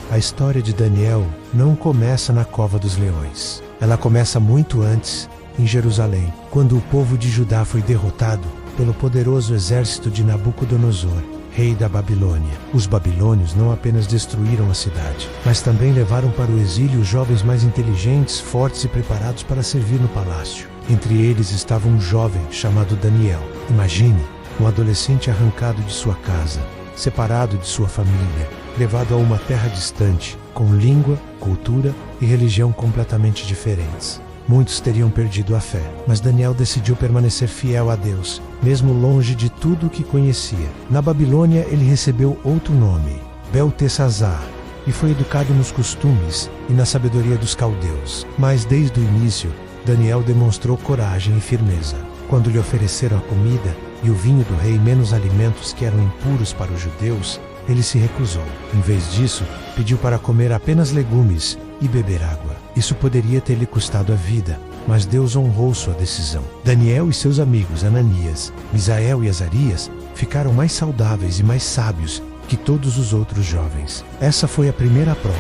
A história de Daniel não começa na cova dos leões. Ela começa muito antes, em Jerusalém, quando o povo de Judá foi derrotado pelo poderoso exército de Nabucodonosor, rei da Babilônia. Os babilônios não apenas destruíram a cidade, mas também levaram para o exílio os jovens mais inteligentes, fortes e preparados para servir no palácio. Entre eles estava um jovem chamado Daniel. Imagine, um adolescente arrancado de sua casa, separado de sua família, levado a uma terra distante, com língua, cultura e religião completamente diferentes. Muitos teriam perdido a fé, mas Daniel decidiu permanecer fiel a Deus, mesmo longe de tudo o que conhecia. Na Babilônia, ele recebeu outro nome, Beltesazar, e foi educado nos costumes e na sabedoria dos caldeus. Mas desde o início, Daniel demonstrou coragem e firmeza. Quando lhe ofereceram a comida e o vinho do rei menos alimentos que eram impuros para os judeus, ele se recusou. Em vez disso, pediu para comer apenas legumes e beber água. Isso poderia ter lhe custado a vida, mas Deus honrou sua decisão. Daniel e seus amigos Ananias, Misael e Azarias ficaram mais saudáveis e mais sábios que todos os outros jovens. Essa foi a primeira prova.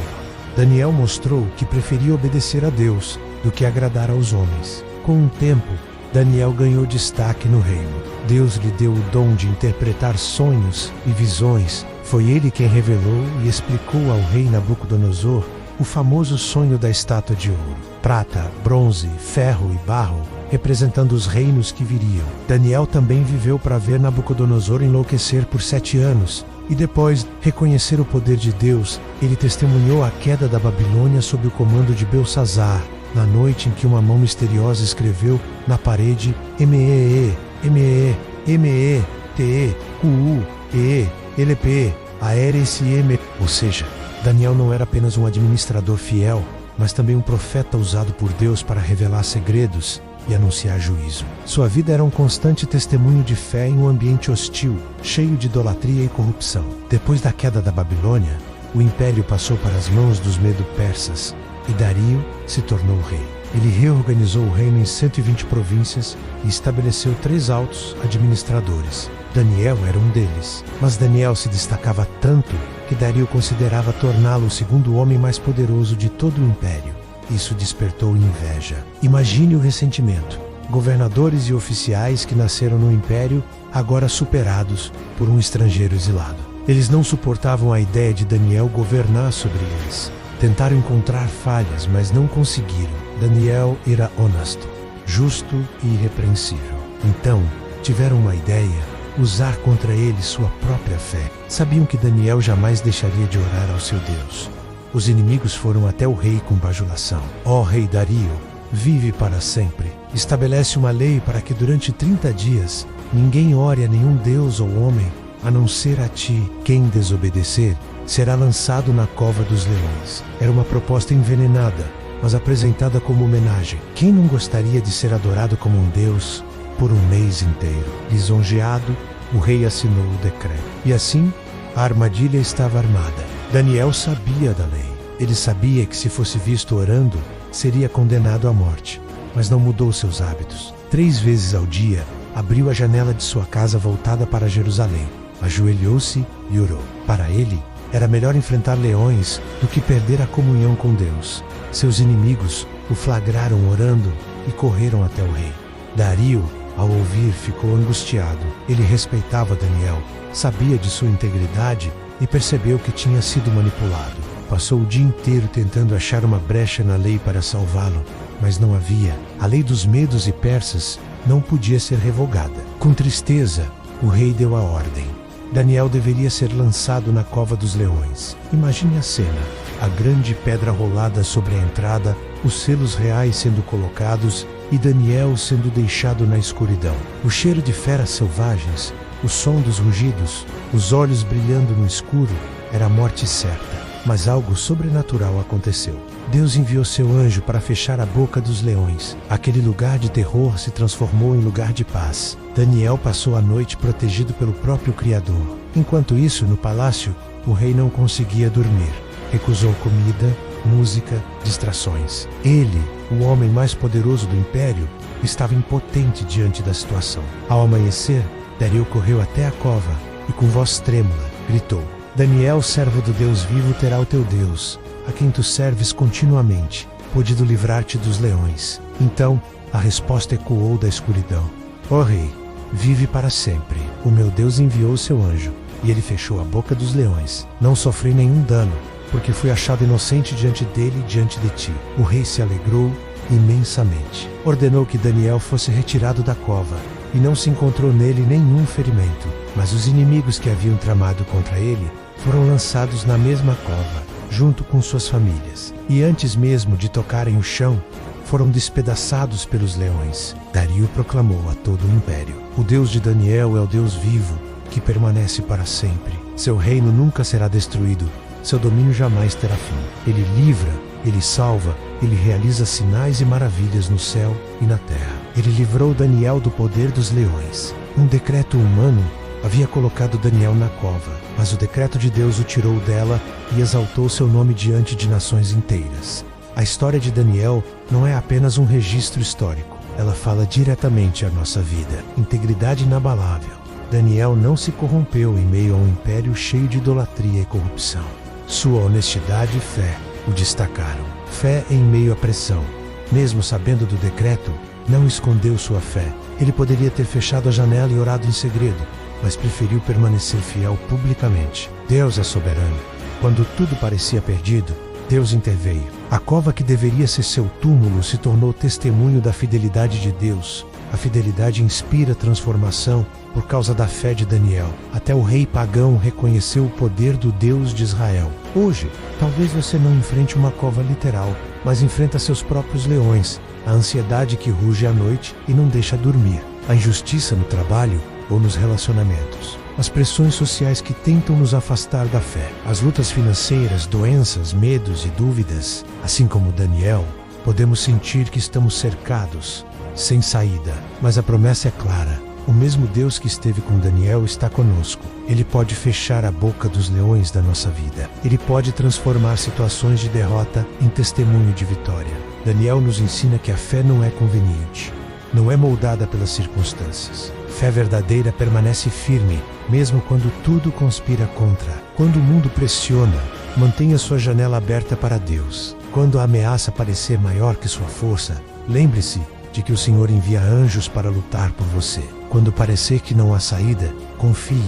Daniel mostrou que preferia obedecer a Deus do que agradar aos homens. Com o tempo, Daniel ganhou destaque no reino. Deus lhe deu o dom de interpretar sonhos e visões. Foi ele quem revelou e explicou ao rei Nabucodonosor o famoso sonho da estátua de ouro, prata, bronze, ferro e barro, representando os reinos que viriam. Daniel também viveu para ver Nabucodonosor enlouquecer por 7 anos, e depois reconhecer o poder de Deus. Ele testemunhou a queda da Babilônia sob o comando de Belsazar, na noite em que uma mão misteriosa escreveu na parede M-E-E, M-E-E, M-E-E, T-E, Q-U, E-E, L-P, A-R-S-M, ou seja, Daniel não era apenas um administrador fiel, mas também um profeta usado por Deus para revelar segredos e anunciar juízo. Sua vida era um constante testemunho de fé em um ambiente hostil, cheio de idolatria e corrupção. Depois da queda da Babilônia, o império passou para as mãos dos medo-persas e Dario se tornou rei. Ele reorganizou o reino em 120 províncias e estabeleceu 3 altos administradores. Daniel era um deles, mas Daniel se destacava tanto que Dario considerava torná-lo o segundo homem mais poderoso de todo o império. Isso despertou inveja. Imagine o ressentimento. Governadores e oficiais que nasceram no império, agora superados por um estrangeiro exilado. Eles não suportavam a ideia de Daniel governar sobre eles. Tentaram encontrar falhas, mas não conseguiram. Daniel era honesto, justo e irrepreensível. Então, tiveram uma ideia: usar contra ele sua própria fé. Sabiam que Daniel jamais deixaria de orar ao seu Deus. Os inimigos foram até o rei com bajulação. Ó rei Dario, vive para sempre. Estabelece uma lei para que durante 30 dias ninguém ore a nenhum deus ou homem, a não ser a ti. Quem desobedecer será lançado na cova dos leões. Era uma proposta envenenada, mas apresentada como homenagem. Quem não gostaria de ser adorado como um deus por um mês inteiro? Lisonjeado, o rei assinou o decreto. E assim, a armadilha estava armada. Daniel sabia da lei. Ele sabia que se fosse visto orando, seria condenado à morte. Mas não mudou seus hábitos. 3 vezes ao dia, abriu a janela de sua casa voltada para Jerusalém. Ajoelhou-se e orou. Para ele, era melhor enfrentar leões do que perder a comunhão com Deus. Seus inimigos o flagraram orando e correram até o rei. Dario, ao ouvir, ficou angustiado. Ele respeitava Daniel, sabia de sua integridade e percebeu que tinha sido manipulado. Passou o dia inteiro tentando achar uma brecha na lei para salvá-lo, mas não havia. A lei dos medos e persas não podia ser revogada. Com tristeza, o rei deu a ordem. Daniel deveria ser lançado na cova dos leões. Imagine a cena: a grande pedra rolada sobre a entrada, os selos reais sendo colocados e Daniel sendo deixado na escuridão. O cheiro de feras selvagens, o som dos rugidos, os olhos brilhando no escuro, era a morte certa. Mas algo sobrenatural aconteceu. Deus enviou seu anjo para fechar a boca dos leões. Aquele lugar de terror se transformou em lugar de paz. Daniel passou a noite protegido pelo próprio Criador. Enquanto isso, no palácio, o rei não conseguia dormir. Recusou comida, música, distrações. Ele, o homem mais poderoso do império, estava impotente diante da situação. Ao amanhecer, Dario correu até a cova e, com voz trêmula, gritou: Daniel, servo do Deus vivo, terá o teu Deus, a quem tu serves continuamente, podido livrar-te dos leões. Então, a resposta ecoou da escuridão: ó rei, vive para sempre. O meu Deus enviou o seu anjo, e ele fechou a boca dos leões. Não sofri nenhum dano, porque fui achado inocente diante dele e diante de ti. O rei se alegrou imensamente. Ordenou que Daniel fosse retirado da cova, e não se encontrou nele nenhum ferimento. Mas os inimigos que haviam tramado contra ele foram lançados na mesma cova, junto com suas famílias. E antes mesmo de tocarem o chão, foram despedaçados pelos leões. Dario proclamou a todo o império: o Deus de Daniel é o Deus vivo, que permanece para sempre. Seu reino nunca será destruído, seu domínio jamais terá fim. Ele livra, ele salva, ele realiza sinais e maravilhas no céu e na terra. Ele livrou Daniel do poder dos leões. Um decreto humano havia colocado Daniel na cova, mas o decreto de Deus o tirou dela e exaltou seu nome diante de nações inteiras. A história de Daniel não é apenas um registro histórico, ela fala diretamente à nossa vida. Integridade inabalável. Daniel não se corrompeu em meio a um império cheio de idolatria e corrupção. Sua honestidade e fé o destacaram. Fé em meio à pressão. Mesmo sabendo do decreto, não escondeu sua fé. Ele poderia ter fechado a janela e orado em segredo, mas preferiu permanecer fiel publicamente. Deus é soberano. Quando tudo parecia perdido, Deus interveio. A cova que deveria ser seu túmulo se tornou testemunho da fidelidade de Deus. A fidelidade inspira transformação por causa da fé de Daniel. Até o rei pagão reconheceu o poder do Deus de Israel. Hoje, talvez você não enfrente uma cova literal, mas enfrenta seus próprios leões, a ansiedade que ruge à noite e não deixa dormir, a injustiça no trabalho ou nos relacionamentos, as pressões sociais que tentam nos afastar da fé, as lutas financeiras, doenças, medos e dúvidas. Assim como Daniel, podemos sentir que estamos cercados, sem saída, mas a promessa é clara. O mesmo Deus que esteve com Daniel está conosco. Ele pode fechar a boca dos leões da nossa vida. Ele pode transformar situações de derrota em testemunho de vitória. Daniel nos ensina que a fé não é conveniente, não é moldada pelas circunstâncias. Fé verdadeira permanece firme, mesmo quando tudo conspira contra. Quando o mundo pressiona, mantenha sua janela aberta para Deus. Quando a ameaça parecer maior que sua força, lembre-se de que o Senhor envia anjos para lutar por você. Quando parecer que não há saída, confie.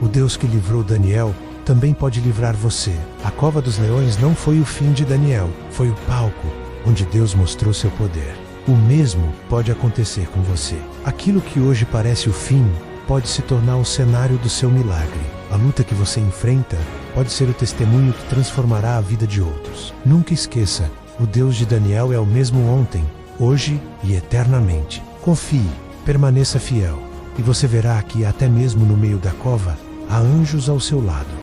O Deus que livrou Daniel também pode livrar você. A cova dos leões não foi o fim de Daniel, foi o palco onde Deus mostrou seu poder. O mesmo pode acontecer com você. Aquilo que hoje parece o fim pode se tornar o cenário do seu milagre. A luta que você enfrenta pode ser o testemunho que transformará a vida de outros. Nunca esqueça, o Deus de Daniel é o mesmo ontem, hoje e eternamente. Confie, permaneça fiel, e você verá que até mesmo no meio da cova há anjos ao seu lado.